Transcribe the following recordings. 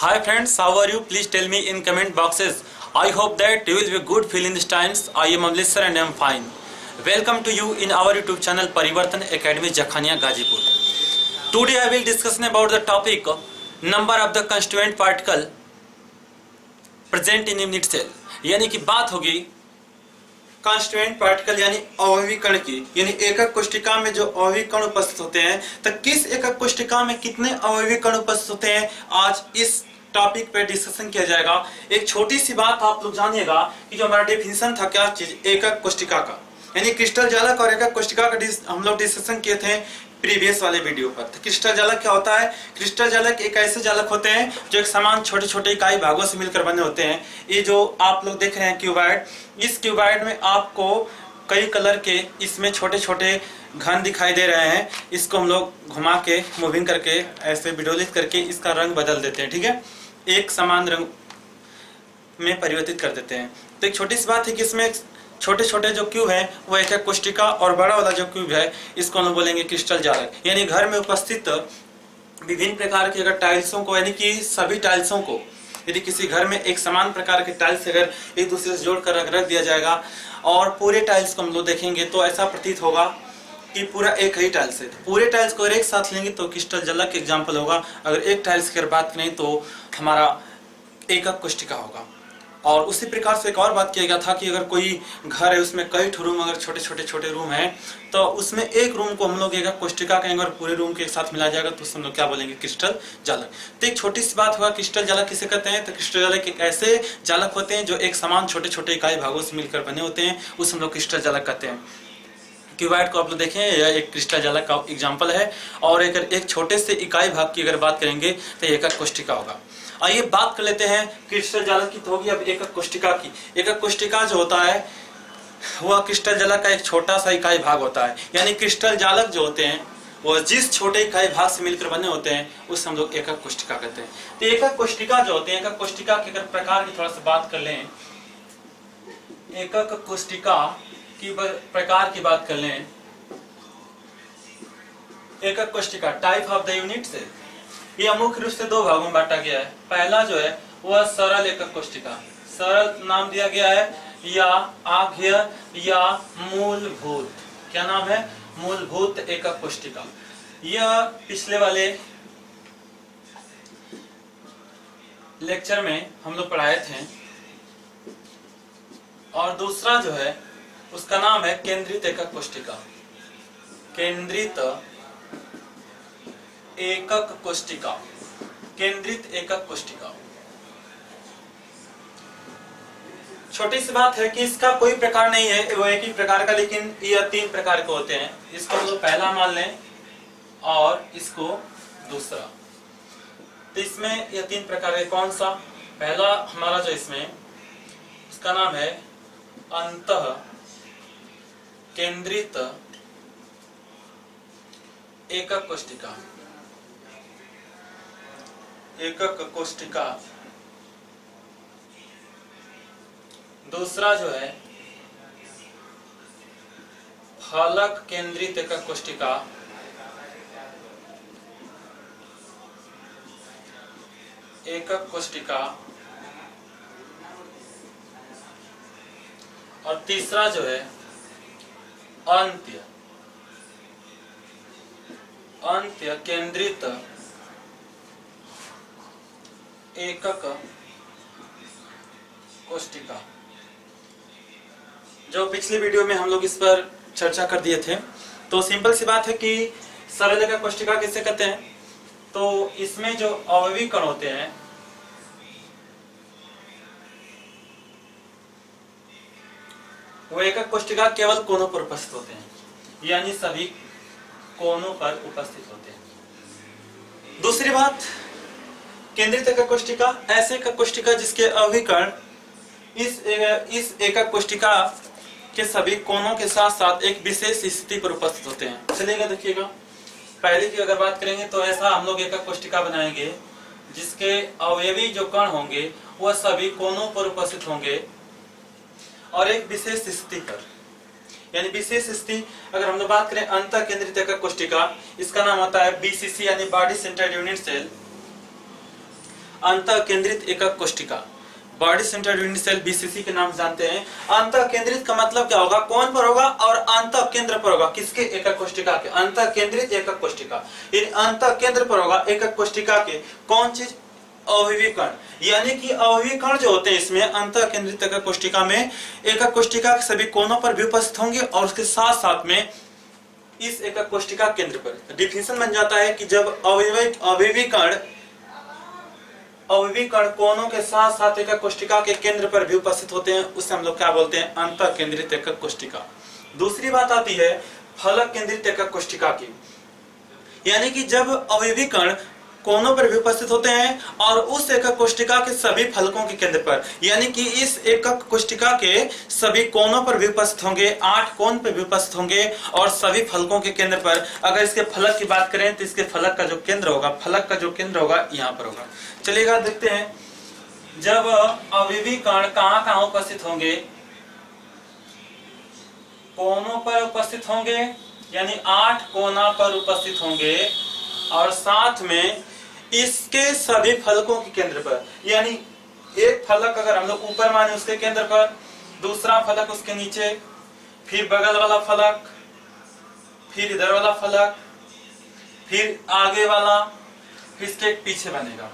Hi friends, how are you? Please tell me in comment boxes. I hope that you will be good feeling these times. I am Amlissar and I am fine. Welcome to you in our YouTube channel Parivartan Academy Jakhania Gazipur. Today I will discuss about the topic number of the constituent particle present in unit cell. यानी कि बात होगी constituent particle यानी अवयवी कण की, यानी एकक कोशिका में जो अवयवी कण उपस्थित होते हैं, तो किस एकक कोशिका में कितने अवयवी कण उपस्थित होते हैं, आज इस टॉपिक पे डिस्कशन किया जाएगा। एक छोटी सी बात आप लोग जानिएगा कि जो हमारा डेफिनेशन था क्या चीज एकक कोशिका का, यानी क्रिस्टल जालक और एकक कोशिका का हम लोग डिस्कशन किए थे प्रीवियस वाले वीडियो पर। तो क्रिस्टल जालक क्या होता है? क्रिस्टल जालक एक ऐसे जालक होते हैं जो एक समान छोटे छोटे इकाई भागों से मिलकर बने होते हैं। ये जो आप लोग देख रहे हैं क्यूबॉइड, इस क्यूबॉइड में आपको कई कलर के इसमें छोटे छोटे घन दिखाई दे रहे हैं। इसको हम लोग घुमा के मूविंग करके ऐसे विडोलित करके इसका रंग बदल देते हैं, ठीक है, एक समान रंग में परिवर्तित कर देते हैं। तो एक छोटी सी बात है कि इसमें छोटे छोटे जो क्यूब है वो एकक कोशिका, और बड़ा वाला जो क्यूब है इसको हम लोग बोलेंगे क्रिस्टल जालक। यानी घर में उपस्थित विभिन्न प्रकार के अगर टाइल्सों को, यानी कि सभी टाइल्सों को, यदि किसी घर में एक समान प्रकार के टाइल्स अगर एक दूसरे से जोड़कर रख दिया जाएगा और पूरे टाइल्स को हम लोग देखेंगे तो ऐसा प्रतीत होगा कि पूरा एक ही टाइल्स है। पूरे टाइल्स को अगर एक साथ लेंगे तो क्रिस्टल जालक एग्जाम्पल होगा। अगर एक टाइल्स की अगर बात करें तो हमारा एकक कोशिका होगा। और उसी प्रकार से एक और बात किया गया था कि अगर कोई घर है उसमें कई रूम, अगर छोटे रूम है तो उसमें एक रूम को हम लोग एकक कोशिका कहेंगे और पूरे रूम के एक साथ मिला जाएगा तो हम लोग क्या बोलेंगे? क्रिस्टल जालक। तो एक छोटी सी बात हुआ क्रिस्टल जालक किसे कहते हैं? तो क्रिस्टल जालक एक ऐसे जालक होते हैं जो एक समान छोटे छोटे इकाई भागों से मिलकर बने होते हैं, उस हम लोग क्रिस्टल जालक कहते हैं। क्यूबॉइड को आप लोग देखें, यह एक क्रिस्टल जालक का एग्जाम्पल है। और एक छोटे से इकाई भाग की अगर बात करेंगे तो एकक कोशिका होगा। आइए बात कर लेते हैं क्रिस्टल जालक की तो होगी, अब एकक कोशिका की। एकक कोशिका जो होता है वह क्रिस्टल जालक का एक छोटा सा इकाई भाग होता है। यानी क्रिस्टल जालक जो होते हैं वो जिस छोटे इकाई भाग से मिलकर बने होते हैं उस हम लोग एकक कोशिका कहते हैं। तो एकक कोशिका जो होते हैं, एकक कोशिका के अगर प्रकार की थोड़ा सा बात कर लें, एकक कोशिका की प्रकार की बात कर लें, एकक कोशिका type of the unit cell, यह मुख्य रूप से दो भागों में बांटा गया है। पहला जो है वह सरल एकक कोशिका, सरल नाम दिया गया है, या आघ्य या मूलभूत, क्या नाम है? मूलभूत एकक कोशिका। यह पिछले वाले लेक्चर में हम लोग पढ़ाए थे। और दूसरा जो है उसका नाम है केंद्रित एकक कोशिका, केंद्रित एकक कोशिका, केंद्रित एकक कोशिका। छोटी सी बात है कि इसका कोई प्रकार नहीं है, वो एक ही प्रकार का, लेकिन यह तीन प्रकार के होते हैं। इसको हम लोग पहला मान लें और इसको दूसरा। तो इसमें यह तीन प्रकार है। कौन सा? पहला हमारा जो इसमें इसका नाम है अंतः केंद्रित एकक कोशिका, एकक कोशिका। दूसरा जो है फलक केंद्रित एकक कोशिका, एकक कोशिका। और तीसरा जो है अंत्य केंद्रित एकक कोशिका। जो पिछले वीडियो में हम लोग इस पर चर्चा कर दिए थे। तो सिंपल सी बात है कि सरल एकक कोशिका किसे कहते हैं? तो इसमें जो अवयवी कण होते हैं वो एकक कोशिका केवल कोनों पर उपस्थित होते हैं, यानी सभी कोनों पर उपस्थित होते हैं। दूसरी बात, केंद्रित एकक कोशिका ऐसे एकक कोशिका जिसके अवयवी कण इस एकक कोशिका के सभी कोनों के साथ साथ एक विशेष स्थिति पर उपस्थित होते हैं। चलिएगा देखिएगा, पहले की अगर बात करेंगे तो ऐसा हम लोग एकक कोशिका बनाएंगे जिसके अवयवी जो कण होंगे वह सभी कोनों पर उपस्थित होंगे और एक विशेष स्थिति पर। यानी विशेष स्थिति अगर हम लोग बात करें अंतः केंद्रित एकक कोशिका, इसका नाम होता है बीसीसी यानी बॉडी सेंटर्ड यूनिट सेल। अंतः केंद्रित एकक कोशिका, body centred unit cell BCC के नाम जानते हैं। अंतः केंद्रित का मतलब क्या होगा, कौन पर होगा, और अंतः केंद्र पर होगा, किसके, एकक कोशिका के। अंतः केंद्रित एकक कोशिका, अंतः केंद्र पर होगा एकक कोशिका के कौन चीज, अवयवी कण। यानी कि अवयवी कण जो होते हैं इसमें अंतः केंद्रित एकक कोशिका में एकक कोशिका के सभी कोनों पर भी उपस्थित होंगे और उसके साथ साथ में इस एकक कोशिका केंद्र पर। डिफिनेशन बन जाता है कि जब अवयवी कण कोनों के साथ साथ एकक कोशिका के केंद्र पर भी उपस्थित होते हैं, उससे हम लोग क्या बोलते हैं, अंतः केंद्रित एकक कोशिका। दूसरी बात आती है फलक केंद्रित एकक कोशिका की, यानी कि जब अवयवी कण कोनों पर भी उपस्थित होते हैं और उस एकक कोशिका के सभी फलकों के केंद्र पर, यानी कि इस एकक कोशिका के सभी कोनों पर भी उपस्थित होंगे, 8 कोण पर भी उपस्थित होंगे और सभी फलकों के केंद्र पर। अगर इसके फलक की बात करें तो इसके फलक का जो केंद्र होगा यहाँ पर होगा। चलिएगा देखते हैं, जब अवयवी कण कहाँ उपस्थित होंगे, कोनों पर उपस्थित होंगे, यानी 8 कोना पर उपस्थित होंगे और साथ में इसके सभी फलकों के केंद्र पर। यानी एक फलक अगर हम लोग ऊपर माने उसके केंद्र पर, दूसरा फलक उसके नीचे, फिर बगल वाला फलक, फिर इधर वाला फलक, फिर आगे वाला, फिर इसके पीछे बनेगा।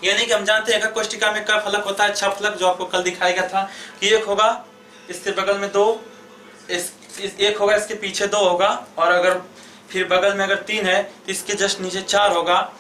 यानी कि हम जानते हैं एकक कोशिका में क्या फलक होता है, 6 फलक, जो आपको कल दिखाया गया था कि एक होगा इसके बगल में 2, एक होगा इसके पीछे 2 होगा, और अगर फिर बगल में अगर 3 है तो इसके जस्ट नीचे 4 होगा,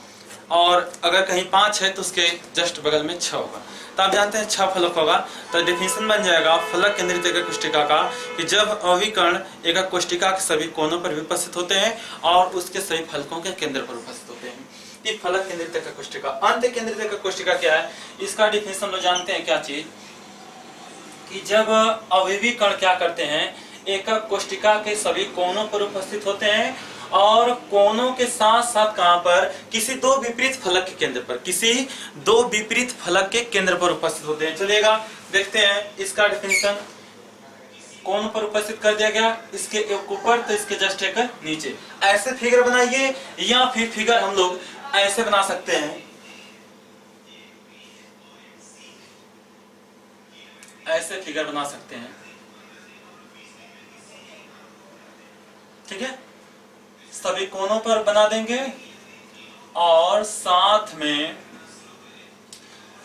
और अगर कहीं 5 है तो उसके जस्ट बगल में 6 होगा। तो आप जानते हैं 6 फलक होगा। तो डेफिनेशन बन जाएगा फलक केंद्रित एकक कोशिका का कि जब अवयवी कण एकक कोशिका के सभी कोनों पर भी उपस्थित होते हैं और उसके सभी फलकों के केंद्र पर उपस्थित होते हैं, ये फलक केंद्रित एकक कोशिका। अंत केंद्रित एकक कोशिका क्या है, इसका डिफिनेशन हम लोग जानते हैं क्या चीज, कि जब अवयवी कण क्या करते हैं, एकक कोशिका के सभी कोनों पर उपस्थित होते हैं और कोनों के साथ साथ कहां पर, किसी 2 विपरीत फलक के केंद्र पर, किसी 2 विपरीत फलक के केंद्र पर उपस्थित होते हैं। चलिएगा देखते हैं इसका डेफिनेशन। कोनों पर उपस्थित कर दिया गया, इसके एक ऊपर तो इसके जस्ट एक नीचे। ऐसे फिगर बनाइए या फिर फिगर हम लोग ऐसे बना सकते हैं, ऐसे फिगर बना सकते हैं, ठीक है। सभी कोनों पर बना देंगे और साथ में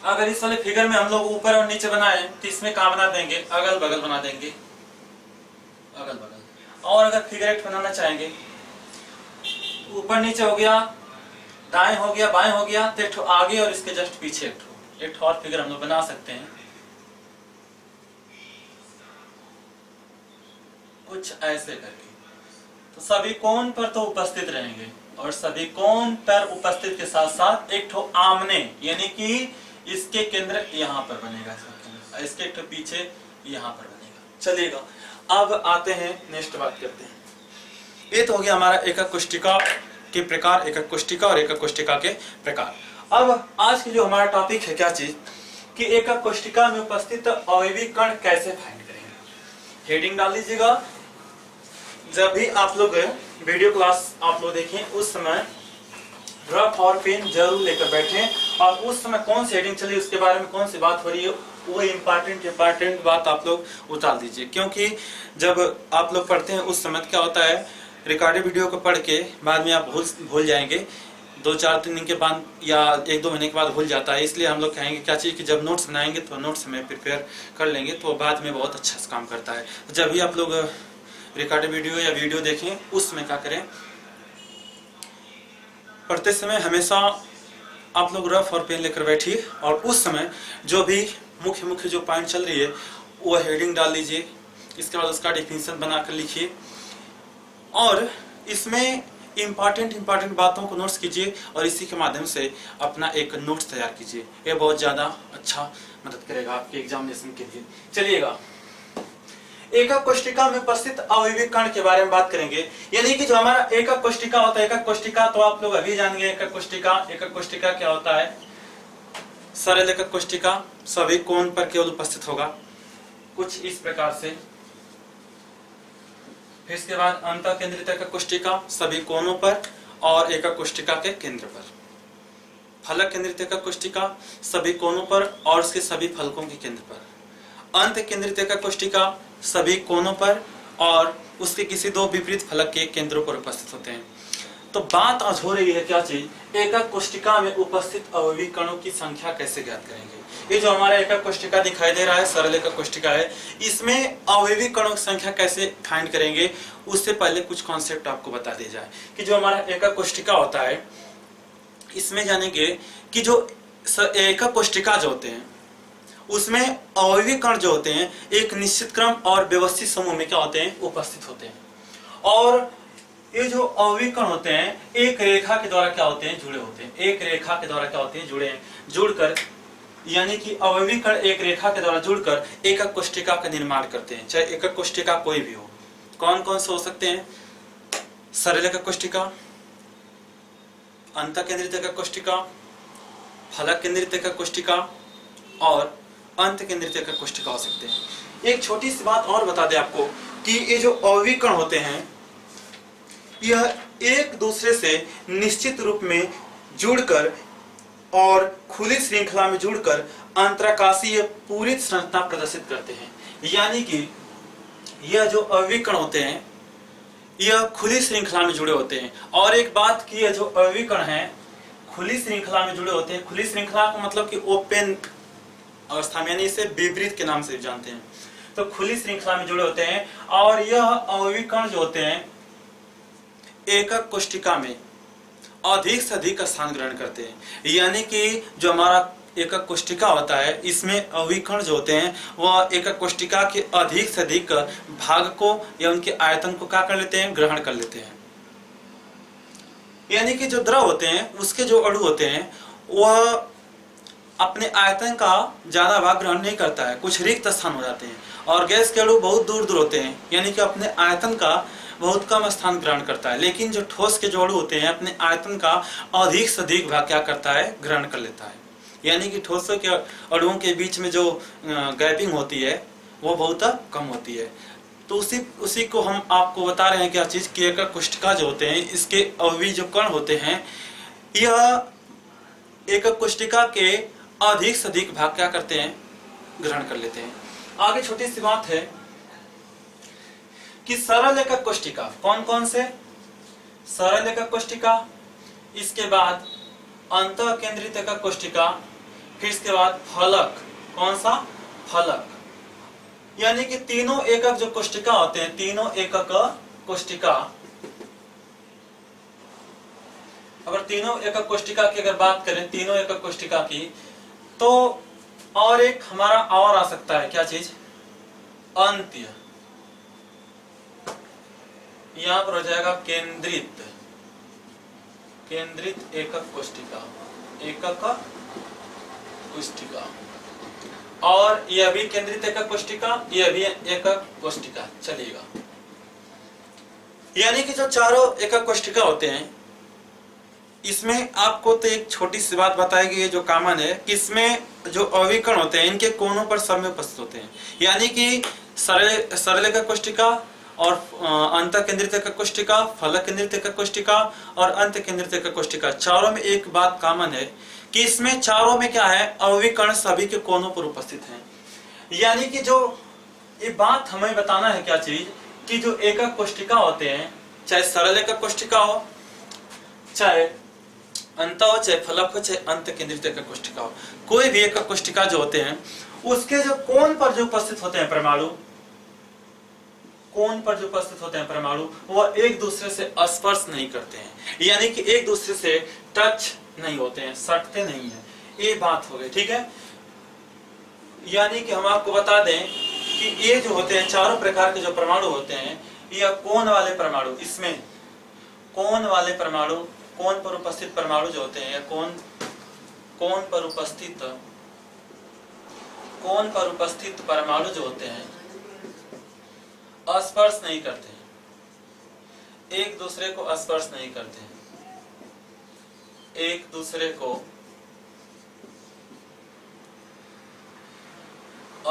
अगर इस वाले फिगर में हम लोग ऊपर और नीचे बनाए तो इसमें कहां बना देंगे, अगल बगल बना देंगे, अगल बगल। और अगर फिगर 8 बनाना चाहेंगे, ऊपर नीचे हो गया, दाएं हो गया, बाएं हो गया, तो एक ठो आगे और इसके जस्ट पीछे एक ठो और फिगर हम लोग बना सकते हैं, कुछ ऐसे करके। तो सभी कोण पर तो उपस्थित रहेंगे और सभी कोण पर उपस्थित के साथ साथ एक ठो आमने, यानी कि इसके केंद्र यहाँ पर बनेगा, इसके एक ठो पीछे यहाँ पर बनेगा। चलिएगा अब आते हैं, नेक्स्ट बात करते हैं। ये तो हो गया हमारा एकक कोशिका के प्रकार, एकक कोशिका और एकक कोशिका के प्रकार। अब आज की जो हमारा टॉपिक है क्या चीज, कि एकक कोशिका में उपस्थित अवयवी कण कैसे फाइंड करेंगे। हेडिंग डाल लीजिएगा। जब भी आप लोग वीडियो क्लास आप लोग देखें उस समय रफ और पेन जरूर लेकर बैठें और उस समय कौन सी हेडिंग चली, उसके बारे में कौन सी बात हो रही है, वो इम्पोर्टेंट बात आप लोग उतार दीजिए। क्योंकि जब आप लोग पढ़ते हैं उस समय क्या होता है, रिकॉर्डेड वीडियो को पढ़ के बाद में आप भूल जाएंगे, 2-4 दिन के बाद या 1-2 महीने के बाद भूल जाता है। इसलिए हम लोग कहेंगे क्या चीज़ कि जब नोट्स बनाएंगे तो नोट्स में प्रिपेयर कर लेंगे तो बाद में बहुत अच्छा से काम करता है। जब भी आप लोग रिकॉर्डेड वीडियो या वीडियो देखें उस समय क्या करें, पढ़ते समय हमेशा आप लोग रफ और पेन लेकर बैठिए और उस समय जो भी मुख्य जो पॉइंट चल रही है वो हेडिंग डाल लीजिए। इसके बाद उसका डेफिनेशन बनाकर लिखिए और इसमें इम्पॉर्टेंट बातों को नोट्स कीजिए और इसी के माध्यम से अपना एक नोट्स तैयार कीजिए। ये बहुत ज़्यादा अच्छा मदद करेगा आपके एग्जामिनेशन के लिए। चलिएगा एकक कोशिका में उपस्थित अवयवी कण के बारे में बात करेंगे। यानी कि जो हमारा एकक कोशिका होता है, एकक कोशिका तो आप लोग अभी जानेंगे। एकक कोशिका क्या होता है, सरल एकक कोशिका सभी कोण पर केवल उपस्थित होगा, कुछ इस प्रकार से। फिर इसके बाद अंतः केंद्रित एकक कोशिका सभी कोणों पर और एकक कोशिका के केंद्र पर। फलक केंद्रित एकक कोष्ठिका सभी कोनों पर और उसके सभी फलकों के केंद्र पर। अंत केंद्रित एकक कोष्ठिका सभी कोनों पर और उसके किसी दो विपरीत फलक के केंद्रों पर उपस्थित होते हैं। तो बात आज हो रही है क्या चीज, एकक कोष्ठिका में उपस्थित अवयवी कणों की संख्या कैसे ज्ञात करेंगे। ये जो हमारा एकक कोष्ठिका दिखाई दे रहा है, सरल एकक कोष्ठिका है, इसमें अवयवी कणों की संख्या कैसे फाइंड करेंगे, उससे पहले कुछ कॉन्सेप्ट आपको बता दिया जाए कि जो हमारा एकक कोष्ठिका होता है, इसमें जानेंगे कि जो एकक कोष्ठिका जो होते हैं उसमें अवयवी कण जो होते हैं एक निश्चित क्रम और व्यवस्थित समूह में क्या होते हैं, उपस्थित होते हैं। और ये जो अवयवी कण होते हैं एक रेखा के द्वारा क्या होते हैं, जुड़े होते हैं। एक रेखा के द्वारा क्या होते हैं, जुड़े हैं, जुड़कर यानी कि अवयवी कण एक रेखा के द्वारा जुड़कर एकक कोष्ठिका का निर्माण करते हैं। चाहे एकक कोष्ठिका कोई भी हो, कौन कौन से हो सकते हैं, सरल एकक कोष्ठिका, अंत केंद्रित एकक कोष्ठिका, फलक केंद्रित एकक कोष्ठिका और अंत केंद्रित एकक कोष्ठिका हो सकते हैं। एक छोटी सी बात और बता दें आपको कि ये जो अवयवी कण होते हैं यह एक दूसरे से निश्चित रूप में जुड़कर और खुली श्रृंखला में जुड़कर अंतराकाशीय पूरी संरचना प्रदर्शित करते हैं। यानी कि यह जो अवयवी कण होते हैं यह खुली श्रृंखला में जुड़े होते हैं। और एक बात की, यह जो अवयवी कण हैं खुली श्रृंखला में जुड़े होते हैं। खुली श्रृंखला का मतलब कि ओपन अवस्था में, यानी इसे विपरीत के नाम से जानते हैं। तो खुली श्रृंखला में जुड़े होते हैं और यह अवयवी कण जो होते हैं एकक कोष्ठिका में अधिक से अधिक स्थान ग्रहण करते हैं। यानी कि जो हमारा एकक कोष्ठिका होता है इसमें अवयवी कण जो होते हैं वह एकक कोष्ठिका के अधिक से अधिक भाग को या उनके आयतन को क्या कर लेते हैं, ग्रहण कर लेते हैं। यानी कि जो द्रव होते हैं उसके जो अणु होते हैं वह अपने आयतन का ज्यादा भाग ग्रहण नहीं करता है, कुछ रिक्त स्थान हो जाते हैं। और गैस के अणु बहुत दूर दूर होते हैं, यानी कि अपने आयतन का बहुत कम स्थान ग्रहण करता है। लेकिन जो ठोस के जो अणु होते हैं अपने आयतन का अधिक से अधिक भाग क्या करता है, ग्रहण कर लेता है। यानी कि ठोसों के अणुओं के बीच में जो गैपिंग होती है वो बहुत कम होती है। तो उसी को हम आपको बता रहे हैं क्या चीज कि एकक कोष्ठिका जो होते हैं इसके अवयवी जो कण होते हैं यह एकक कोष्ठिका के अधिक से अधिक भाग क्या करते हैं, ग्रहण कर लेते हैं। आगे छोटी सी बात है कि सरल एकक कोष्ठिका कौन कौन से, सरल एकक कोष्ठिका, इसके बाद अंत केंद्रित एकक कोष्ठिका, फिर इसके बाद फलक, कौन सा, फलक। यानी कि तीनों एकक जो कोष्ठिका होते हैं, तीनों एकक कोष्ठिका, अगर तीनों एकक कोष्ठिका की अगर बात करें, तीनों एकक कोष्ठिका की, तो और एक हमारा और आ सकता है क्या चीज, अंत्य। यहां पर हो जाएगा केंद्रित एकक कोष्ठिका, एकक कोष्ठिका, और यह भी केंद्रित एकक कोष्ठिका, यह भी एकक कोष्ठिका चलेगा। यानी कि जो चारों एकक कोष्ठिका होते हैं इसमें आपको तो एक छोटी सी बात बताई गई है जो कॉमन है, इसमें जो अवयवी कण होते हैं इनके कोनों पर सब में उपस्थित होते हैं। यानी कि सरल एकक कोष्ठिका और अंत केंद्रित एकक कोष्ठिका, फलक केंद्रित एकक कोष्ठिका और अंत केंद्रित एकक कोष्ठिका, चारों में एक बात कॉमन है कि इसमें चारों में क्या है, अवयवी कण सभी के कोनों पर उपस्थित हैं। यानी कि जो ये बात हमें बताना है क्या चीज कि जो एकक कोष्ठिका होते हैं, चाहे सरल एकक कोष्ठिका हो, चाहे अंत हो, चाहे फलक हो, चाहे अंत केंद्रित एकक कोष्ठिका हो, कोई भी एकक कोष्ठिका जो होते हैं उसके जो कोण पर जो उपस्थित होते हैं परमाणु, कोण पर जो उपस्थित होते हैं परमाणु, वह एक दूसरे से स्पर्श नहीं करते हैं। यानी कि एक दूसरे से टच नहीं होते हैं, सटते नहीं है। ये बात हो गई, ठीक है। यानी कि हम आपको बता दें कि ये जो होते हैं चारों प्रकार के जो परमाणु होते हैं, यह कोण वाले परमाणु, इसमें कोण वाले परमाणु, कोण पर उपस्थित परमाणु जो होते हैं, या कोण पर उपस्थित परमाणु जो होते हैं स्पर्श नहीं करते हैं, एक दूसरे को स्पर्श नहीं करते हैं, एक दूसरे को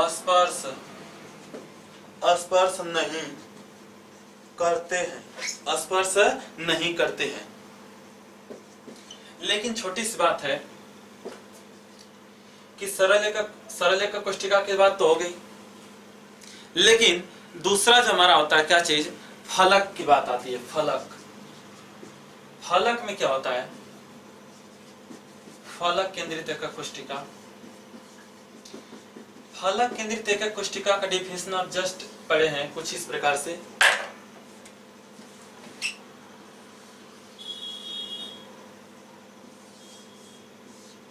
स्पर्श नहीं करते हैं, स्पर्श नहीं करते हैं। लेकिन छोटी सी बात है कि सरल एकक कोष्टिका की बात तो हो गई, लेकिन दूसरा जो हमारा होता है क्या चीज, फलक की बात आती है। फलक, फलक में क्या होता है, फलक केंद्रित एकक कोष्टिका। फलक केंद्रित एकक कोष्टिका का डिफिनेशन आप जस्ट पढ़े हैं कुछ इस प्रकार से।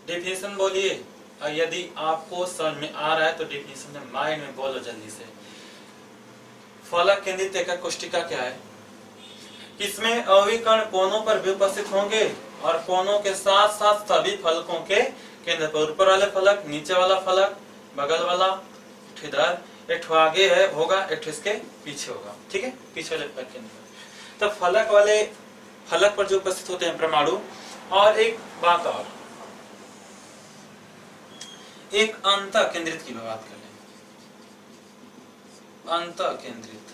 डिफिनेशन बोलिए, और यदि आपको समझ में आ रहा है तो डिफिनेशन में माइंड में बोलो जल्दी से। फलक केंद्रित एकक कोष्टिका क्या है, इसमें अवयवी कण कोनों पर भी उपस्थित होंगे और कोनों के साथ साथ सभी फलकों के केंद्र पर, ऊपर वाले फलक, नीचे वाला फलक, बगल वाला, इधर एक आगे है होगा, एक इसके पीछे होगा, ठीक है, पीछे वाले फलक केंद्र पर। तो फलक वाले, फलक पर जो उपस्थित होते हैं परमाणु। और एक बात और, एक अंतः केंद्रित की बात कर लें। अंतः केंद्रित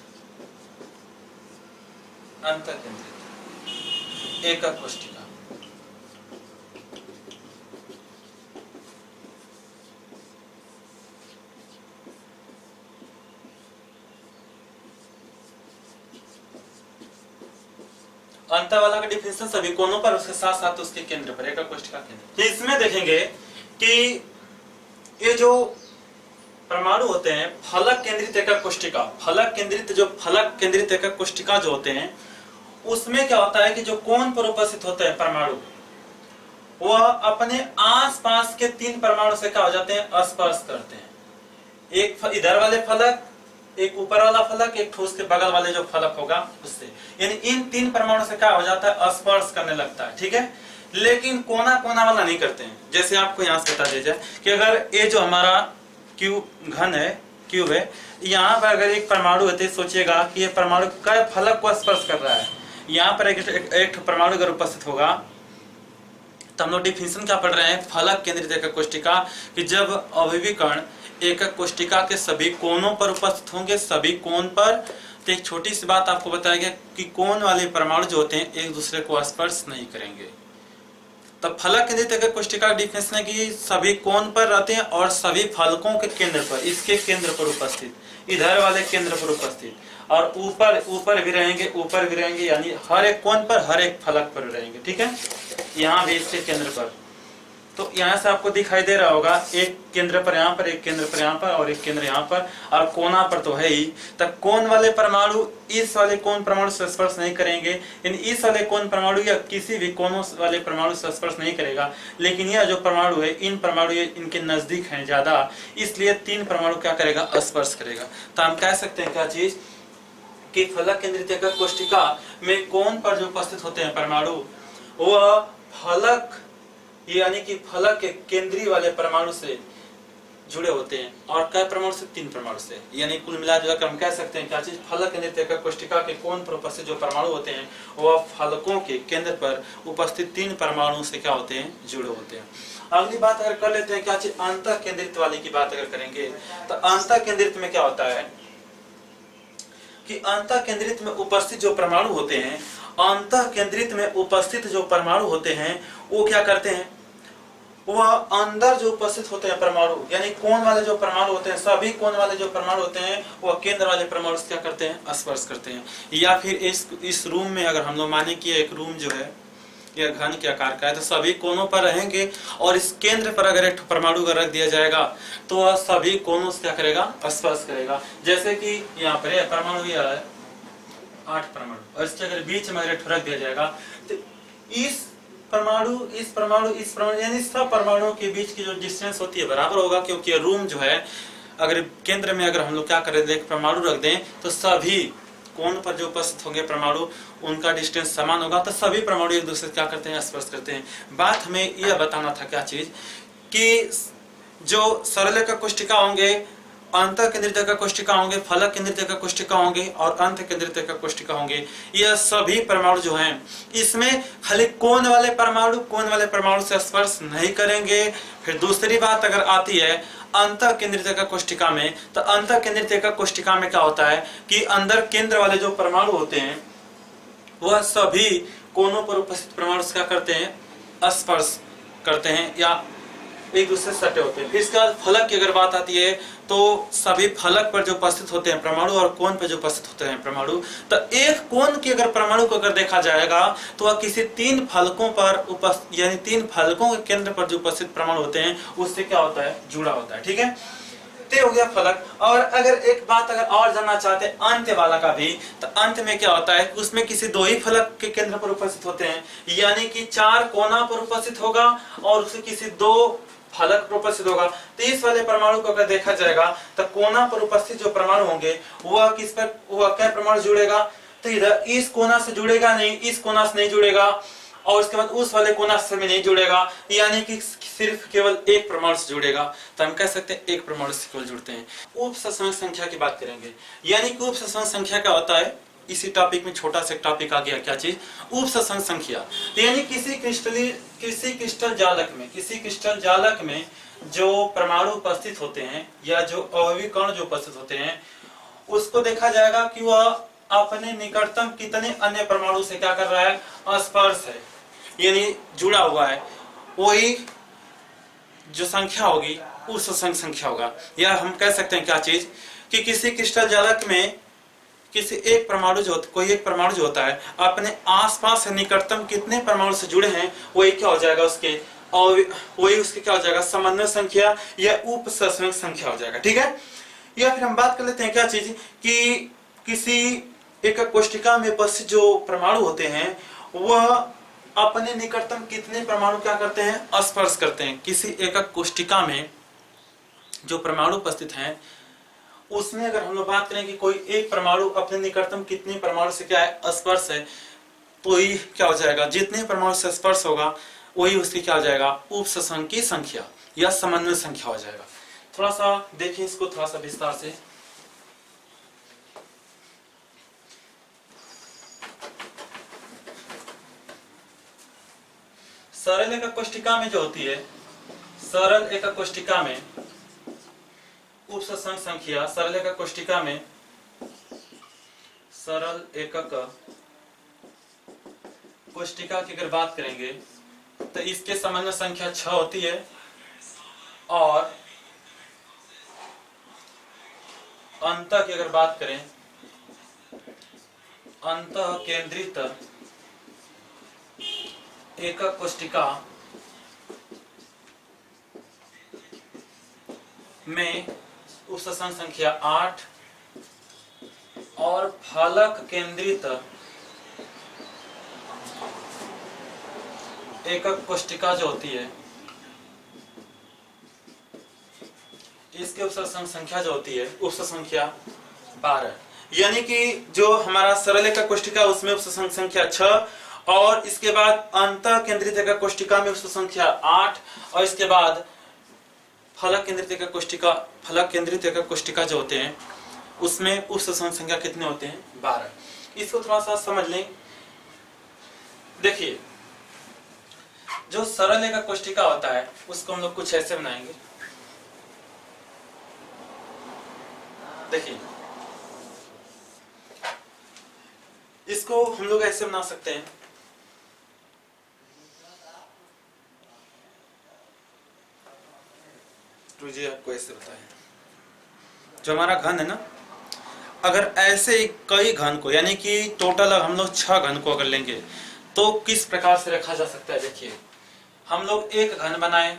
एकक कोष्टिका। अंत वाला का डिफिनेशन सभी कोनों पर, उसके साथ साथ उसके केंद्र पर, एकक कोष्टिका केंद्र। इसमें देखेंगे कि ये जो परमाणु होते हैं फलक केंद्रित एकक कोष्टिका, फलक केंद्रित एकक कोष्टिका जो होते हैं, उसमें क्या होता है कि जो कोन पर उपस्थित होते हैं परमाणु, वह अपने आसपास के 3 परमाणु से क्या हो जाते हैं, स्पर्श करते हैं। एक इधर वाले फलक, एक ऊपर वाला फलक, एक ठोस के बगल वाले जो फलक होगा उससे, यानी इन 3 परमाणु से क्या हो जाता है, स्पर्श करने लगता है, ठीक है। लेकिन कोना कोना वाला नहीं करते हैं। जैसे आपको यहाँ से बता दिया जाए कि अगर ये जो हमारा क्यूब घन है, क्यूब है, यहाँ पर अगर एक परमाणु है तो सोचिएगा कि ये परमाणु कई फलक को स्पर्श कर रहा है। यहाँ पर एक परमाणु अगर उपस्थित होगा तो हम लोग डिफिनेशन क्या पढ़ रहे हैं, फलक केंद्रित एकक कोष्टिका, कि जब अवयवी कण एकक कोष्टिका के सभी कोनों पर उपस्थित होंगे, सभी कोण पर। तो एक छोटी सी बात आपको बताया गया कि कोण वाले परमाणु जो होते हैं एक दूसरे को स्पर्श नहीं करेंगे। तब फलक केंद्रित एकक कोष्टिका का डिफिनेशन है कि सभी कोण पर रहते हैं और सभी फलकों के केंद्र पर, इसके केंद्र पर उपस्थित, इधर वाले केंद्र पर उपस्थित, और ऊपर भी रहेंगे, यानी हर एक कोण पर, हर एक फलक पर रहेंगे, ठीक है। यहाँ भी इसके केंद्र पर, तो यहाँ से आपको दिखाई दे रहा होगा, एक केंद्र पर यहाँ पर, एक केंद्र पर यहाँ पर, और एक केंद्र यहाँ पर, और कोना पर तो है ही। तब कोण वाले परमाणु इस वाले कोण परमाणु से स्पर्श नहीं करेंगे, यानी इस वाले कोण परमाणु या किसी भी कोनों वाले परमाणु से स्पर्श नहीं करेगा। लेकिन यह जो परमाणु है, इन परमाणु इनके नजदीक है ज्यादा, इसलिए 3 परमाणु क्या करेगा, स्पर्श करेगा। तो हम कह सकते हैं क्या चीज, कि फलक केंद्रित एकक कोष्टिका में कोण पर जो उपस्थित होते हैं परमाणु, वह फलक यानी कि फलक के केंद्रीय वाले परमाणु से जुड़े होते हैं। और कई परमाणु से, 3 परमाणु से, यानी कुल मिलाकर हम कह सकते हैं क्या चीज, फलक केंद्रित एकक कोष्टिका के कोण पर उपस्थित जो परमाणु होते हैं वह फलकों के केंद्र पर उपस्थित 3 परमाणु से क्या होते हैं, जुड़े होते हैं। अगली बात अगर कर लेते हैं क्या चीज, अंतः केंद्रित वाले की बात अगर करेंगे तो अंतः केंद्रित में क्या होता है कि अंतः केंद्रित में उपस्थित जो परमाणु होते हैं, अंतः केंद्रित में उपस्थित जो परमाणु होते हैं वो क्या करते हैं, वह अंदर जो उपस्थित होते हैं परमाणु, यानी कोण वाले जो परमाणु होते हैं, सभी कोण वाले जो परमाणु होते हैं वह केंद्र वाले परमाणु से क्या करते हैं, स्पर्श करते हैं। या फिर इस रूम में अगर हम लोग माने कि एक रूम जो है यह घन के आकार का है, तो सभी कोनों पर रहेंगे और इस केंद्र पर अगर एक परमाणु का रख दिया जाएगा तो वह सभी कोनों से क्या करेगा, स्पर्श करेगा। जैसे कि यहाँ पर परमाणु यह है 8 परमाणु, और इसके अगर बीच में अगर रख दिया जाएगा तो इस परमाणु यानी सब परमाणुओं के बीच की जो डिस्टेंस होती है बराबर होगा, क्योंकि रूम जो है अगर केंद्र में अगर हम लोग क्या करें, एक परमाणु रख दें तो सभी कोण पर जो उपस्थित होंगे परमाणु उनका डिस्टेंस समान होगा, तो सभी परमाणु एक दूसरे से क्या करते हैं, स्पर्श करते हैं। बात हमें यह बताना था क्या चीज, कि जो सरल एकक कोष्टिका होंगे, अंतः केंद्रित एकक कोष्टिका होंगे, फलक केंद्रित एकक कोष्टिका होंगे और अंत केंद्रित एकक कोष्टिका होंगे, यह सभी परमाणु जो हैं इसमें खाली कोण वाले परमाणु से स्पर्श नहीं करेंगे। फिर दूसरी बात अगर आती है अंतः केंद्रित एकक कोष्टिका में, तो अंतः केंद्रित एकक कोष्टिका में क्या होता है कि अंदर केंद्र वाले जो परमाणु होते हैं वह सभी कोनों पर उपस्थित परमाणु से क्या करते हैं, स्पर्श करते हैं या एक दूसरे से सटे होते हैं। फिर इसके बाद फलक की अगर बात आती है तो सभी फलक पर जो उपस्थित होते हैं परमाणु और कोण पर जो उपस्थित होते हैं परमाणु, तो एक कोण की अगर परमाणु को अगर देखा जाएगा तो वह किसी तीन फलकों पर यानी तीन फलकों के केंद्र पर जो उपस्थित परमाणु होते हैं उससे क्या होता है, जुड़ा होता है। ठीक है, ते हो गया फलक। और अगर एक बात अगर और जानना चाहते हैं अंत्य वाला का भी, तो अंत में क्या होता है, उसमें किसी दो ही फलक के केंद्र पर उपस्थित होते हैं, यानी कि चार कोना पर उपस्थित होगा और उसके किसी दो फलक पर उपस्थित होगा। तो इस वाले परमाणु को अगर देखा जाएगा तो कोना पर उपस्थित जो परमाणु होंगे वह किस पर, वह क्या परमाणु जुड़ेगा, तो इधर इस कोना से जुड़ेगा नहीं, इस कोना से नहीं जुड़ेगा और उसके बाद उस वाले कोना से भी नहीं जुड़ेगा, यानी कि सिर्फ केवल एक परमाणु से जुड़ेगा। तो हम कह सकते हैं एक परमाणु से केवल जुड़ते हैं। उप सत्संग संख्या की बात करेंगे, यानी कि उप सत्संग संख्या क्या होता है, इसी टॉपिक में छोटा सा टॉपिक आ गया, क्या चीज, उप सत्संग संख्या। तो यानी किसी क्रिस्टल जालक में जो परमाणु उपस्थित होते हैं या जो अवयवी कण जो उपस्थित होते हैं उसको देखा जाएगा कि वह अपने निकटतम कितने अन्य परमाणु से क्या कर रहा है, स्पर्श है, यानी जुड़ा हुआ है। वही जो संख्या होगी उस सत्संग संख्या होगा। या हम कह सकते हैं क्या चीज, कि किसी क्रिस्टल जालक में किसी एक परमाणु जो कोई एक परमाणु जो होता है अपने आसपास से निकटतम कितने परमाणु से जुड़े हैं वही क्या हो जाएगा उसके, और वही उसके क्या हो जाएगा, समन्वय संख्या या उप सत्संग संख्या हो जाएगा। ठीक है, या फिर हम बात कर लेते हैं क्या चीज, कि किसी एक कोष्ठिका में उपस्थित जो परमाणु होते हैं वह अपने निकटतम कितने परमाणु क्या करते हैं, स्पर्श करते हैं। किसी एकक कोष्ठिका में जो परमाणु उपस्थित हैं उसमें अगर हम लोग बात करें कि कोई एक परमाणु अपने निकटतम कितने परमाणु से क्या है, स्पर्श है, तो ही क्या हो जाएगा, जितने परमाणु से स्पर्श होगा वही उसकी क्या हो जाएगा, उप सत्संग की संख्या या समन्वय संख्या हो जाएगा। थोड़ा सा देखिए इसको थोड़ा सा विस्तार से। सरल एकक कोष्ठिका में जो होती है, सरल एकक कोष्ठिका में उप सत्संग संख्या, सरल एकक कोष्ठिका में सरल एकक कोष्ठिका की अगर बात करेंगे तो इसके समन्वय संख्या 6 होती है और अंतः की अगर बात करें, अंतः केंद्रित एकक कोष्ठिका में उप सत्संग संख्या 8 और फलक केंद्रित एकक कोष्ठिका जो होती है इसके उप सत्संग संख्या जो होती है उप संख्या 12, यानी कि जो हमारा सरल एकक कोष्ठिका उसमें उप सत्संग संख्या 6 और इसके बाद अंतः केंद्रित एकक कोष्ठिका में उसकी संख्या 8 और इसके बाद फलक केंद्रित एकक कोष्ठिका जो होते हैं उसमें उप सत्संग संख्या कितने होते हैं, 12। इसको थोड़ा सा समझ लें। देखिए जो सरल एकक कोष्ठिका होता है उसको हम लोग कुछ ऐसे बनाएंगे। देखिए इसको हम लोग ऐसे बना सकते हैं, मुझे आपको ऐसे बताएं, जो हमारा घन है ना, अगर ऐसे कई घन को यानी कि टोटल हम लोग 6 घन को अगर लेंगे तो किस प्रकार से रखा जा सकता है। देखिए हम लोग एक घन बनाए,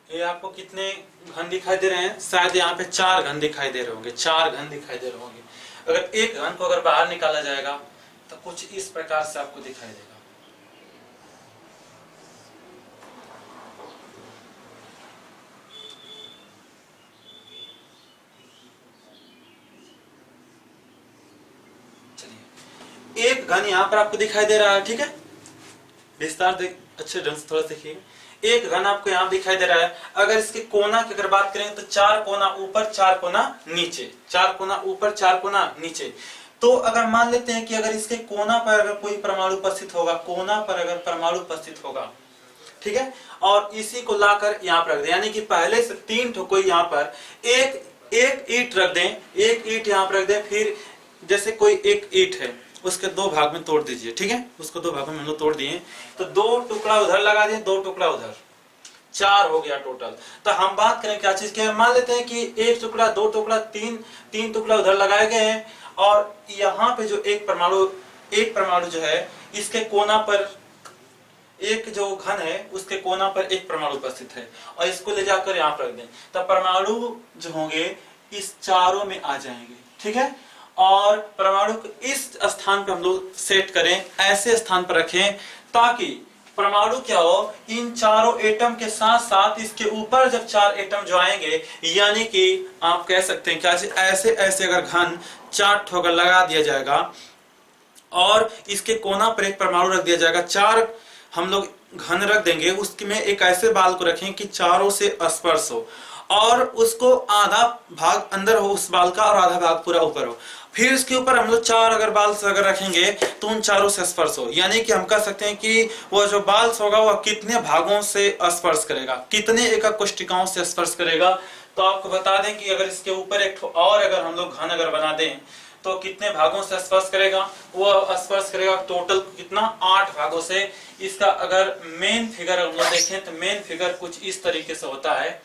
ये आपको कितने घन दिखाई दे रहे हैं, शायद यहाँ पे 4 घन दिखाई दे रहे होंगे, 4 घन दिखाई दे रहे होंगे। अगर एक घन को अगर बाहर निकाला जाएगा तो कुछ इस प्रकार से आपको दिखाई देगा। चलिए एक घन यहाँ पर आपको दिखाई दे रहा है, ठीक है, विस्तार अच्छे ढंग से थोड़ा देखिए। एक घन आपको यहाँ दिखाई दे रहा है, अगर इसके कोना की अगर बात करें तो 4 कोना ऊपर 4 कोना नीचे, 4 कोना ऊपर 4 कोना नीचे। तो अगर मान लेते हैं कि अगर इसके कोना पर अगर कोई परमाणु उपस्थित होगा, कोना पर अगर परमाणु उपस्थित होगा, ठीक है, और इसी को लाकर यहाँ पर रख दें, यानी कि पहले से 3 ठोको यहाँ पर एक एक ईंट रख दें, एक ईंट यहाँ पर रख दें, फिर जैसे कोई एक ईंट है उसके 2 भाग में तोड़ दीजिए, ठीक है, उसको 2 भागों में हम लोग तोड़ दिए, तो 2 टुकड़ा उधर लगा दिए, 2 टुकड़ा उधर, 4 हो गया टोटल। तो हम बात करें क्या चीज के, मान लेते हैं कि 1 टुकड़ा 2 टुकड़ा 3 टुकड़ा उधर लगाए गए हैं, और यहाँ पे जो एक परमाणु जो है इसके कोना पर, एक जो घन है उसके कोना पर एक परमाणु उपस्थित है, और इसको ले जाकर यहाँ पर रख दें, तो परमाणु जो होंगे इस चारों में आ जाएंगे, ठीक है। और परमाणु को इस स्थान पर हम लोग सेट करें, ऐसे स्थान पर रखें ताकि परमाणु क्या हो, इन चारों एटम के साथ साथ इसके ऊपर जब 4 एटम जो आएंगे, यानी कि आप कह सकते हैं क्या, ऐसे ऐसे अगर घन 4 ठोकर लगा दिया जाएगा और इसके कोना पर एक परमाणु रख दिया जाएगा, 4 हम लोग घन रख देंगे, उसमें एक ऐसे बाल को रखें कि चारों से स्पर्श हो, और उसको आधा भाग अंदर हो उस बाल का और आधा भाग पूरा ऊपर हो, फिर इसके ऊपर हम लोग 4 अगर बाल अगर रखेंगे तो उन चारों से स्पर्श हो, यानी कि हम कह सकते हैं कि वो जो बाल होगा वह कितने भागों से स्पर्श करेगा, कितने एकक कोशिकाओं से स्पर्श करेगा। तो आपको बता दें कि अगर इसके ऊपर एक और अगर हम लोग घन अगर बना दें तो कितने भागों से स्पर्श करेगा, वो स्पर्श करेगा टोटल कितना, 8 भागों से। इसका अगर मेन फिगर हम लोग देखें तो मेन फिगर कुछ इस तरीके से होता है,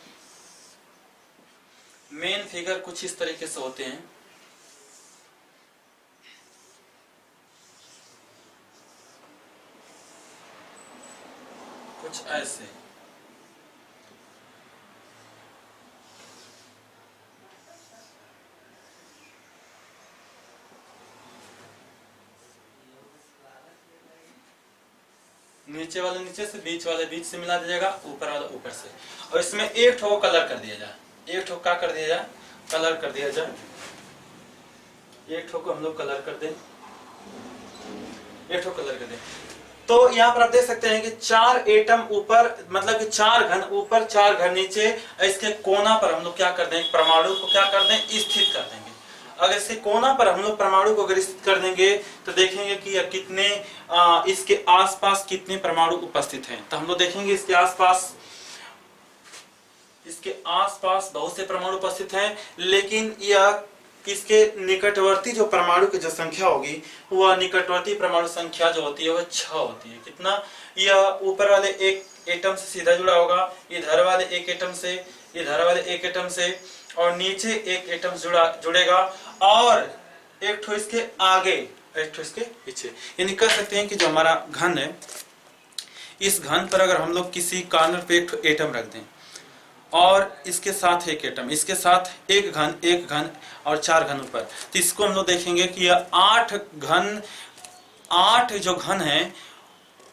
मेन फिगर कुछ इस तरीके से होते हैं, कुछ ऐसे। नीचे वाले नीचे से, बीच वाले बीच से मिला दीजिएगा, ऊपर वाला ऊपर से, और इसमें एक ठो कलर कर दिया जाए, एक ठो क्या कर दिया जाए, कलर कर दिया जाए, एक ठो को हम लोग कलर कर दें, एक ठो कलर कर दें। तो यहाँ पर आप देख सकते हैं कि 4 एटम ऊपर, मतलब कि 4 घन ऊपर 4 घन नीचे, इसके कोना पर हम लोग क्या कर दें, परमाणु को क्या कर दें, स्थित कर देंगे। अगर इसके कोना पर हम लोग परमाणु को अगर स्थित कर देंगे तो देखेंगे कि कितने इसके आसपास कितने परमाणु उपस्थित हैं। तो हम लोग देखेंगे इसके आसपास बहुत से परमाणु उपस्थित हैं, लेकिन यह इसके निकटवर्ती जो परमाणु की जो संख्या होगी वह निकटवर्ती परमाणु संख्या जो होती है वह 6 होती है। कितना, यह ऊपर वाले एक एटम से सीधा जुड़ा होगा, इधर वाले एक एटम से, इधर वाले एक एटम से, और नीचे एक एटम जुड़ेगा, और एक ठो इसके आगे, एक ठो इसके पीछे। यानी कह सकते हैं कि जो हमारा घन है, इस घन पर अगर हम लोग किसी कॉर्नर पे एक ठो एटम रख दें और इसके साथ एक एटम, इसके साथ एक घन और 4 घन ऊपर, तो इसको हम लोग देखेंगे कि यह 8 जो घन है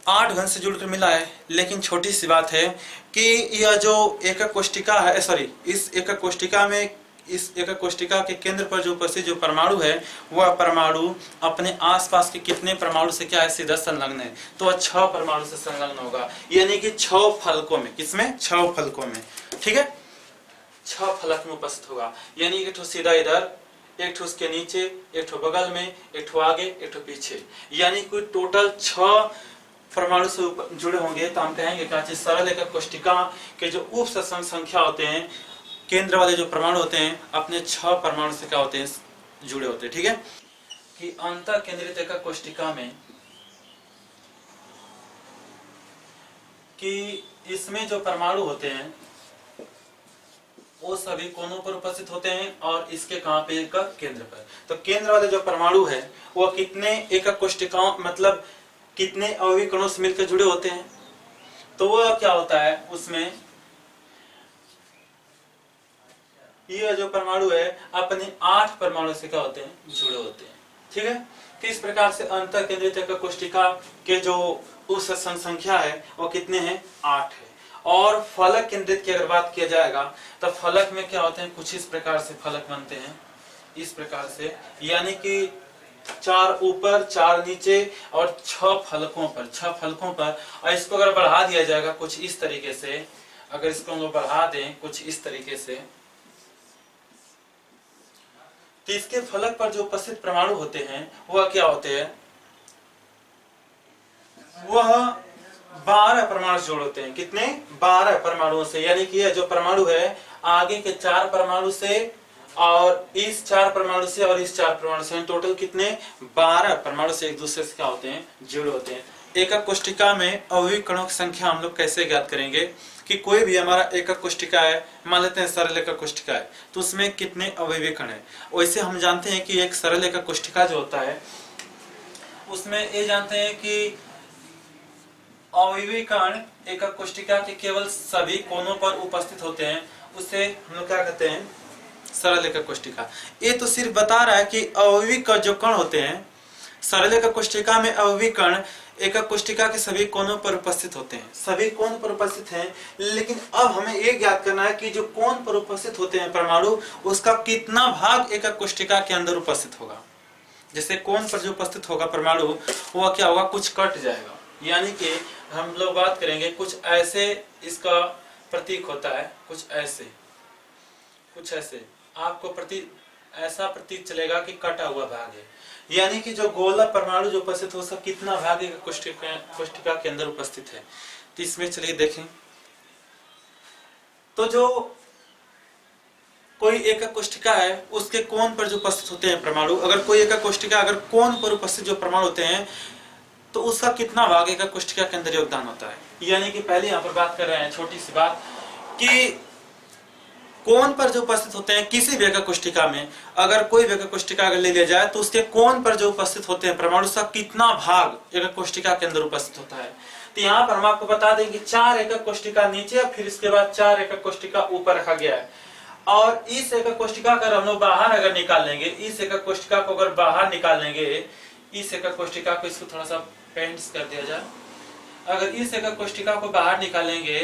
8 घन से जुड़कर मिला है। लेकिन छोटी सी बात है कि यह जो एकक कोशिका है, सॉरी, इस एकक कोशिका में, इस एकक कोशिका के केंद्र पर जो उपस्थित जो परमाणु है वह परमाणु अपने आसपास के कितने परमाणु से क्या है, सीधा संलग्न है, तो वह 6 परमाणु से संलग्न होगा, यानी कि 6 फलकों में, किसमें, 6 फलकों में, ठीक है, 6 फलक में उपस्थित होगा। यानी एक ठो सीधा इधर, एक ठो उसके नीचे, एक ठो बगल में, एक ठो आगे, एक ठो पीछे, यानी कि टोटल 6 परमाणु से जुड़े होंगे। तो हम कहेंगे क्या चीज, सरल एकक कोशिका के जो उप संख्या होते हैं, केंद्र वाले जो परमाणु होते हैं अपने 6 परमाणु से क्या होते हैं, जुड़े होते हैं, ठीक है। कि अंतर केंद्रित एकक कोशिका में कि इसमें जो परमाणु होते हैं वो सभी कोनों पर उपस्थित होते हैं, और इसके कहां पे, एकक केंद्र पर। तो केंद्र वाले जो परमाणु है वो कितने एकक कोशिकाओं, मतलब कितने अवयवी कणों से मिलकर जुड़े होते हैं, तो वह क्या होता है, उसमें ये जो परमाणु है अपने 8 परमाणु से क्या होते हैं, जुड़े होते हैं, ठीक है। तो इस प्रकार से अंतर केंद्रित एकक कोशिका के जो उस संख्या है वो कितने हैं, 8 है। और फलक केंद्रित की अगर बात किया जाएगा तो फलक में क्या होते हैं, कुछ इस प्रकार से फलक बनते हैं, इस प्रकार से, यानी कि 4 ऊपर 4 नीचे और 6 फलकों पर। और इसको अगर बढ़ा दिया जाएगा कुछ इस तरीके से, अगर इसको हम बढ़ा दें कुछ इस तरीके से, तो इसके फलक पर जो उपस्थित परमाणु होते हैं वह क्या होते हैं, वह 12 परमाणु जोड़ होते हैं। कितने? 12 परमाणुओं से। यानी कि यह जो परमाणु है आगे के 4 परमाणु से और इस 4 परमाणु से और इस 4 परमाणु से, टोटल कितने? 12 परमाणु से एक दूसरे से क्या होते हैं? जुड़े होते हैं। एकक कोष्टिका में अवयवी कणों की संख्या हम लोग कैसे ज्ञात करेंगे कि कोई भी हमारा एकक कोष्टिका है, मान लेते हैं सरल एकक कोष्टिका है, तो उसमें कितने अवयवी कण है। वैसे हम जानते हैं कि एक सरल एकक कोष्टिका जो होता है उसमें ये जानते हैं कि अवयवी कण एकक कोष्टिका के केवल सभी कोनों पर उपस्थित होते हैं, उसे हम लोग क्या कहते हैं? सरल एकक कोष्टिका। ये तो सिर्फ बता रहा है कि अवयवी का जो कण होते हैं सरल एकक कोष्टिका में, अवयवी कण एकक कोष्टिका के सभी कोनों पर उपस्थित होते हैं, सभी कोण पर उपस्थित हैं। लेकिन अब हमें ये ज्ञात करना है कि जो कोण पर उपस्थित होते हैं परमाणु, उसका कितना भाग एकक कोष्टिका के अंदर उपस्थित होगा। जैसे कोण पर जो उपस्थित होगा परमाणु, वह क्या होगा? कुछ कट जाएगा। यानी कि हम लोग बात करेंगे कुछ ऐसे इसका प्रतीक होता है, कुछ ऐसे आपको ऐसा प्रतीक चलेगा कि कटा हुआ भाग है। यानी कि जो गोला परमाणु जो उपस्थित हो, उसका कितना भाग एक कोष्टिका के अंदर उपस्थित है। तो इसमें चलिए देखें, तो जो कोई एकक कोष्टिका है उसके कोण पर जो उपस्थित होते हैं परमाणु, अगर कोई एकक कोष्टिका अगर कोण पर उपस्थित जो परमाणु होते हैं तो उसका कितना भाग एकक कोष्टिका के अंदर योगदान होता है। यानी कि पहले यहाँ पर बात कर रहे हैं छोटी सी बात कि कोण पर जो उपस्थित होते हैं किसी भी एकक कोष्टिका में, अगर कोई भी एकक कोष्टिका अगर ले लिया जाए तो उसके कोण पर जो उपस्थित होते हैं परमाणु, उसका कितना भाग एकक कोष्टिका के अंदर उपस्थित होता है। तो यहाँ पर हम आपको बता दें कि 4 एकक कोष्टिका नीचे, फिर इसके बाद 4 एकक कोष्टिका ऊपर रखा गया है। और इस एकक कोष्टिका का हम लोग बाहर अगर निकाल लेंगे, इस एकक कोष्टिका को अगर बाहर निकाल लेंगे, इस एकक कोष्टिका को, इसको थोड़ा सा पेंट्स कर दिया जाए, अगर इस एकक कोष्टिका को बाहर निकालेंगे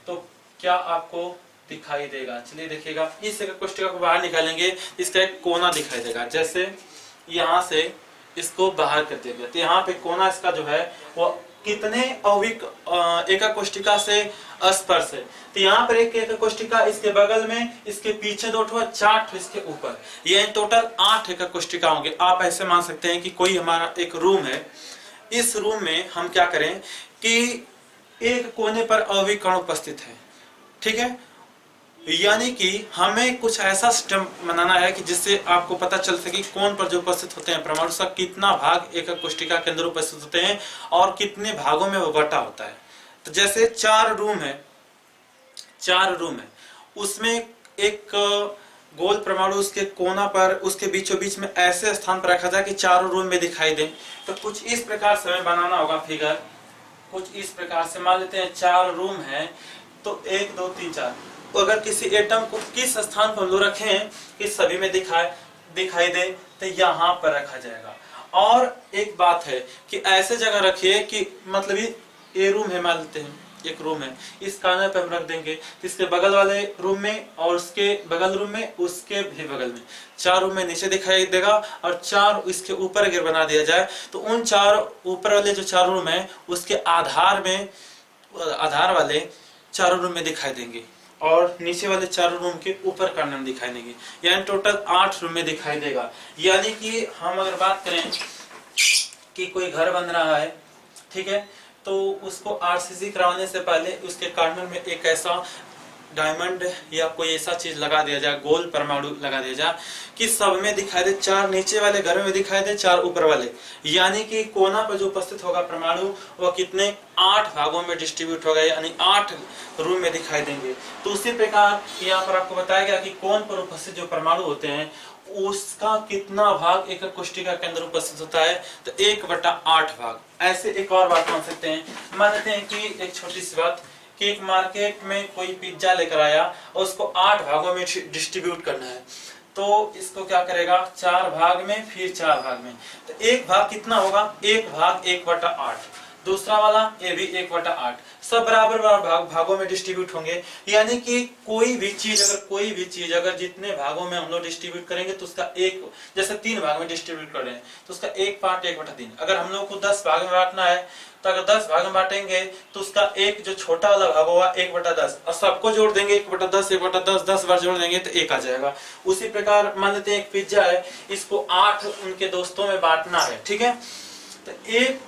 तो क्या आपको दिखाई देगा? चलिए देखिएगा, इस एकक कोष्टिका को बाहर निकालेंगे, इसका एक कोना दिखाई देगा। जैसे यहाँ से इसको बाहर कर दिया गया, तो यहाँ पे कोना इसका जो है वो कितने अवयवी एकक कोष्टिका से स्पर्श है। तो यहाँ पर एक एकक कोष्टिका, इसके बगल में, इसके पीछे 2 ठो, 4 ठो इसके ऊपर, ये टोटल 8 एकक कोष्टिका होंगे। आप ऐसे मान सकते हैं कि कोई हमारा एक रूम है, इस रूम में हम क्या करें कि एक कोने पर अवयवी कण उपस्थित है, ठीक है। यानी कि हमें कुछ ऐसा सिस्टम बनाना है कि जिससे आपको पता चल सके कोण पर जो उपस्थित होते हैं परमाणु का कितना भाग एकक कोष्टिका के अंदर उपस्थित होते हैं और कितने भागों में वो बटा होता है। तो जैसे 4 रूम है, उसमें एक गोल परमाणु उसके कोना पर, उसके बीचों बीच में ऐसे स्थान पर रखा जाए कि चारों रूम में दिखाई दे। तो कुछ इस प्रकार से हमें बनाना होगा फिगर, कुछ इस प्रकार से। मान लेते हैं 4 रूम है, तो 1 2 3 4, अगर किसी एटम को किस स्थान पर हम लोग रखें कि सभी में दिखाई दे, तो यहाँ पर रखा जाएगा। और एक बात है कि ऐसे जगह रखिए कि मतलब ये रूम है, मान लेते हैं एक रूम है, इस कार्नर पे हम रख देंगे, तो इसके बगल वाले रूम में और उसके बगल रूम में, उसके भी बगल में, 4 रूम में नीचे दिखाई देगा। और 4 इसके ऊपर अगर बना दिया जाए तो उन 4 ऊपर वाले जो 4 रूम है उसके आधार वाले 4 रूम में दिखाई देंगे और नीचे वाले 4 रूम के ऊपर कार्नर में दिखाई देंगे, यानी टोटल 8 रूम में दिखाई देगा। यानी कि हम अगर बात करें कि कोई घर बन रहा है, ठीक है, तो उसको आरसीसी कराने से पहले उसके कार्नर में एक ऐसा डायमंड या कोई ऐसा चीज लगा दिया जाए, गोल परमाणु लगा दिया जाए कि सब में दिखाई दे, 4 नीचे वाले घर में दिखाई दे, 4 ऊपर वाले, यानी कि कोना पर जो उपस्थित होगा परमाणु वह कितने 8 भागों में डिस्ट्रीब्यूट होगा, यानी 8 रूम में दिखाई देंगे। तो उसी प्रकार यहाँ पर आपको बताया गया कि कोण पर उपस्थित जो परमाणु होते हैं उसका कितना भाग एकक कोष्टिका के अंदर उपस्थित होता है, तो 1/8 भाग। ऐसे एक और बात मान सकते हैं, मान लेते हैं कि एक छोटी सी बात कि एक मार्केट में कोई पिज्जा लेकर आया और उसको 8 भागों में डिस्ट्रीब्यूट करना है, तो इसको क्या करेगा 4 भाग में, फिर 4 भाग में, तो एक भाग कितना होगा, 1 भाग 1/8। दूसरा वाला ये भी 1/8, सब बराबर भागों में डिस्ट्रीब्यूट होंगे। यानी कि कोई भी चीज अगर जितने भागों में हम लोग डिस्ट्रीब्यूट करेंगे तो उसका एक, जैसे 3 भाग में डिस्ट्रीब्यूट कर रहे हैं तो उसका एक पार्ट 1/3। अगर हम लोग को 10 भाग में बांटना है तो अगर 10 भाग में बांटेंगे तो उसका एक जो छोटा वाला भाग होगा 1/10, और सबको जोड़ देंगे 1/10 1/10 10 बार जोड़ देंगे तो 1 आ जाएगा। उसी प्रकार मान लेते हैं एक पिज्जा है, इसको 8 उनके दोस्तों में बांटना है, ठीक है, तो एक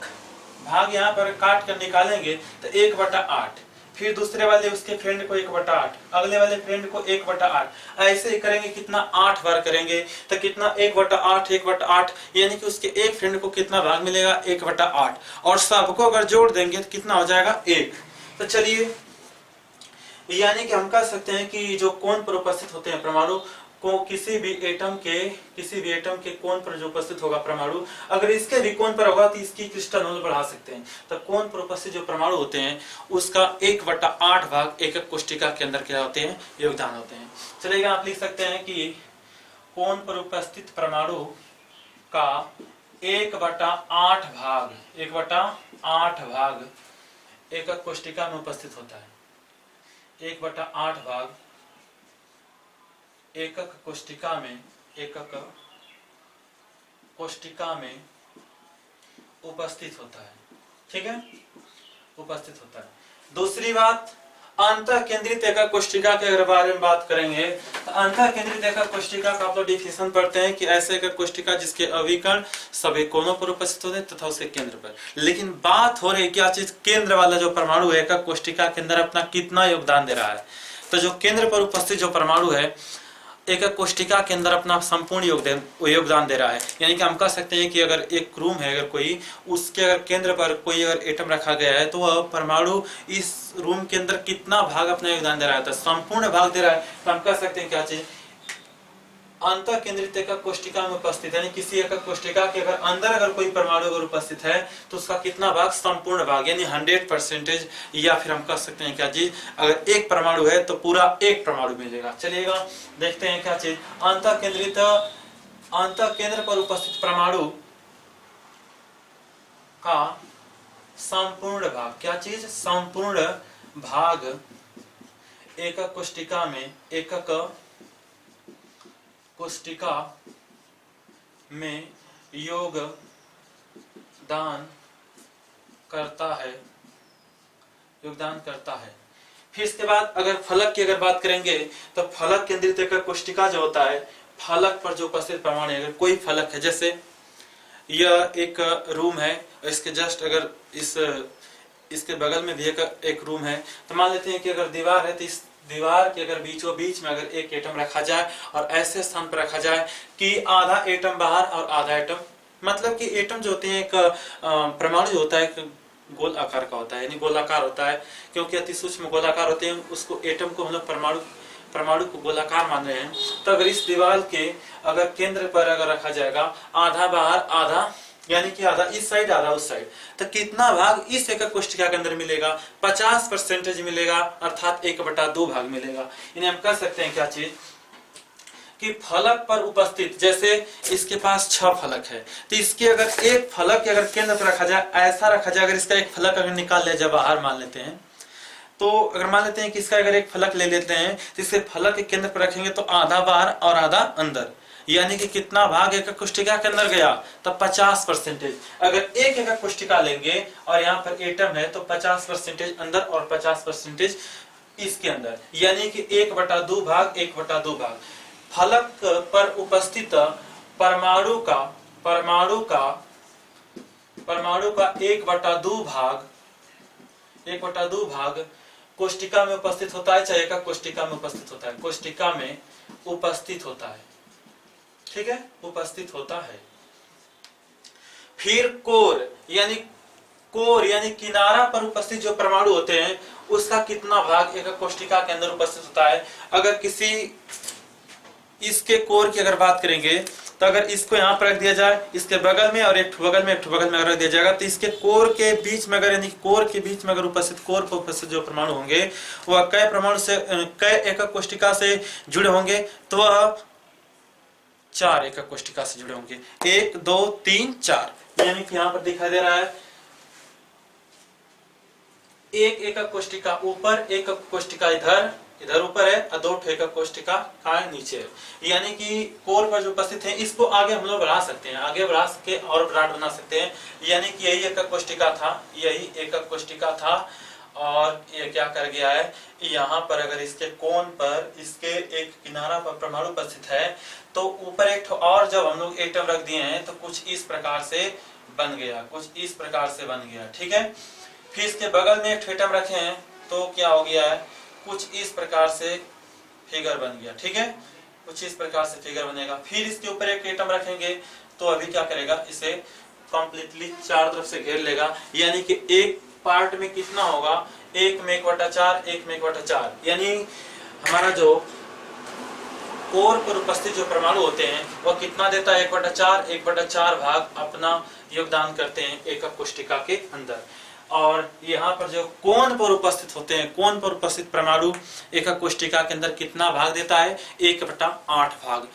भाग यहाँ पर काट कर निकालेंगे तो 1/8, फिर दूसरे वाले उसके फ्रेंड को 1/8, अगले वाले फ्रेंड को 1/8, ऐसे ही करेंगे कितना 8 बार करेंगे तो कितना 1/8 1/8, यानी कि उसके एक फ्रेंड को कितना भाग मिलेगा 1/8, और सबको अगर जोड़ देंगे तो कितना हो जाएगा 1। तो चलिए, यानी कि हम कह सकते हैं कि जो कोण पर उपस्थित होते हैं परमाणु को, किसी भी एटम के कोण पर जो उपस्थित होगा परमाणु, अगर इसके भी कोण पर होगा तो इसकी क्रिस्टल नंबर बढ़ा सकते हैं। तो कोण पर उपस्थित जो परमाणु होते हैं उसका 1/8 भाग एकक कोष्टिका के अंदर क्या होते हैं, योगदान होते हैं। चलेगा, आप लिख सकते हैं कि कोण पर उपस्थित परमाणु का 1/8 भाग एकक कोष्टिका में उपस्थित होता है। 1/8 भाग एकक कोष्टिका में उपस्थित होता है, ठीक है, उपस्थित होता है। दूसरी बात, अंतः केंद्रित एकक कोष्टिका के अगर बारे में बात करेंगे तो अंतः केंद्रित एकक कोष्टिका का आप लोग डिफिनेशन पढ़ते हैं कि ऐसे एकक कोष्टिका जिसके अभिकर्ण सभी कोनों पर उपस्थित होते हैं तथा उसके केंद्र पर। लेकिन बात हो रही है क्या चीज, केंद्र वाला जो परमाणु है एकक कोष्टिका के अंदर अपना कितना योगदान दे रहा है। तो जो केंद्र पर उपस्थित जो परमाणु है एकक कोष्टिका के अंदर अपना संपूर्ण योगदान दे रहा है। यानी कि हम कह सकते हैं कि अगर एक रूम है, अगर कोई उसके अगर केंद्र पर कोई अगर एटम रखा गया है तो वह परमाणु इस रूम के अंदर कितना भाग अपना योगदान दे रहा है, तो संपूर्ण भाग दे रहा है। तो हम कह सकते हैं क्या चीज, अंतः केंद्रित एकक कोष्टिका में उपस्थित, यानी किसी एकक कोष्टिका के अगर अंदर अगर कोई परमाणु अगर उपस्थित है तो उसका कितना भाग, संपूर्ण भाग, यानी 100%। या फिर हम कह सकते हैं क्या चीज, अगर एक परमाणु है तो पूरा एक परमाणु मिलेगा। चलिएगा, देखते हैं क्या चीज, अंतः केंद्र पर उपस्थित परमाणु का संपूर्ण भाग, क्या चीज, संपूर्ण भाग एकक कोष्टिका में योगदान करता है। फिर इसके बाद अगर फलक की अगर बात करेंगे तो फलक केंद्रित एकक कोष्टिका जो होता है, फलक पर जो उपस्थित परमाणु है, अगर कोई फलक है, जैसे यह एक रूम है, इसके जस्ट अगर इसके बगल में भी एक रूम है, तो मान लेते हैं कि अगर दीवार है तो इस दीवार के अगर बीचों बीच में अगर एक एटम रखा जाए और ऐसे स्थान पर रखा जाए कि आधा एटम बाहर और आधा एटम, मतलब कि एटम जो होते हैं एक परमाणु जो होता है एक गोल आकार का होता है, यानी गोलाकार होता है, क्योंकि अति सूक्ष्म गोलाकार होते हैं, उसको एटम को हम लोग परमाणु को गोलाकार मान रहे हैं। तो अगर इस दीवार के अगर केंद्र पर अगर रखा जाएगा, आधा बाहर आधा, यानी कि आधा इस साइड आधा उस साइड, तो कितना भाग इस एकक कोष्टिका के अंदर मिलेगा, 50% मिलेगा, अर्थात 1/2 भाग मिलेगा। इन्हें हम कह सकते हैं क्या चीज, कि फलक पर उपस्थित, जैसे इसके पास 6 फलक है तो इसके अगर एक फलक अगर केंद्र पर रखा जाए, ऐसा रखा जाए, अगर इसका एक फलक अगर निकाल लिया जाए बाहर मान लेते हैं, तो अगर मान लेते हैं कि इसका अगर एक फलक ले लेते हैं तो इसके फलक के केंद्र पर रखेंगे तो आधा बाहर और आधा अंदर, यानी कि कितना भाग एकक कोष्टिका के अंदर गया, तो 50%। अगर एक एकक कोष्टिका लेंगे और यहाँ पर एटम है तो 50% अंदर और 50% इसके अंदर, यानी कि 1/2 भाग 1/2 भाग। फलक पर उपस्थित परमाणु का 1/2 भाग कोष्टिका में उपस्थित होता है, चाहे एकक कोष्टिका में उपस्थित होता है, कोष्टिका में उपस्थित होता है, ठीक है, उपस्थित होता है। फिर कोर यानी किनारा पर उपस्थित जो परमाणु होते हैं उसका कितना भाग एकक कोष्टिका के अंदर उपस्थित होता है। अगर किसी इसके कोर की अगर बात करेंगे तो अगर इसको यहाँ पर रख दिया जाए, इसके बगल में और एक बगल में अगर रख दिया जाएगा, तो इसके कोर के बीच में अगर, यानी कोर के बीच में अगर कोर पर उपस्थित जो परमाणु होंगे वह कई एकक कोष्टिका से जुड़े होंगे, तो वह 4 एकक कोष्टिका से जुड़े होंगे, 1 2 3 4, यानी कि यहाँ पर दिखाई दे रहा है एक एकक कोष्टिका ऊपर, एकक कोष्टिका इधर ऊपर है और 2 एकक कोष्टिका का नीचे है। यानी कि कोर पर जो उपस्थित है इसको आगे हम लोग बढ़ा सकते हैं, आगे बढ़ा सके और विराट बना सकते हैं। यानी कि यही एकक कोष्टिका था, यही एकक कोष्टिका था और ये क्या कर गया है, यहाँ पर अगर इसके कोण पर इसके एक किनारा पर परमाणु उपस्थित है तो ऊपर एक और जब हम लोग एटम रख दिए हैं तो कुछ इस प्रकार से बन गया, कुछ इस प्रकार से बन गया। ठीक है, फिर इसके बगल में एक एटम रखे हैं तो क्या हो गया है, कुछ इस प्रकार से फिगर बन गया। ठीक है, कुछ इस प्रकार से फिगर बनेगा। फिर इसके ऊपर एक एटम रखेंगे तो अभी क्या करेगा, इसे कंप्लीटली चारों तरफ से घेर लेगा। यानी कि एक पार्ट में कितना होगा, 1 में 1/4, 1 में 1/4। यानी हमारा जो कोर पर उपस्थित जो परमाणु होते हैं वह कितना देता है, 1/4, 1/4 भाग अपना योगदान करते हैं एकक कोष्टिका के अंदर। और यहाँ पर जो कोण पर उपस्थित होते हैं, कोण पर उपस्थित परमाणु एकक कोष्टिका के अंदर कितना भाग देता है, 1/8 भाग।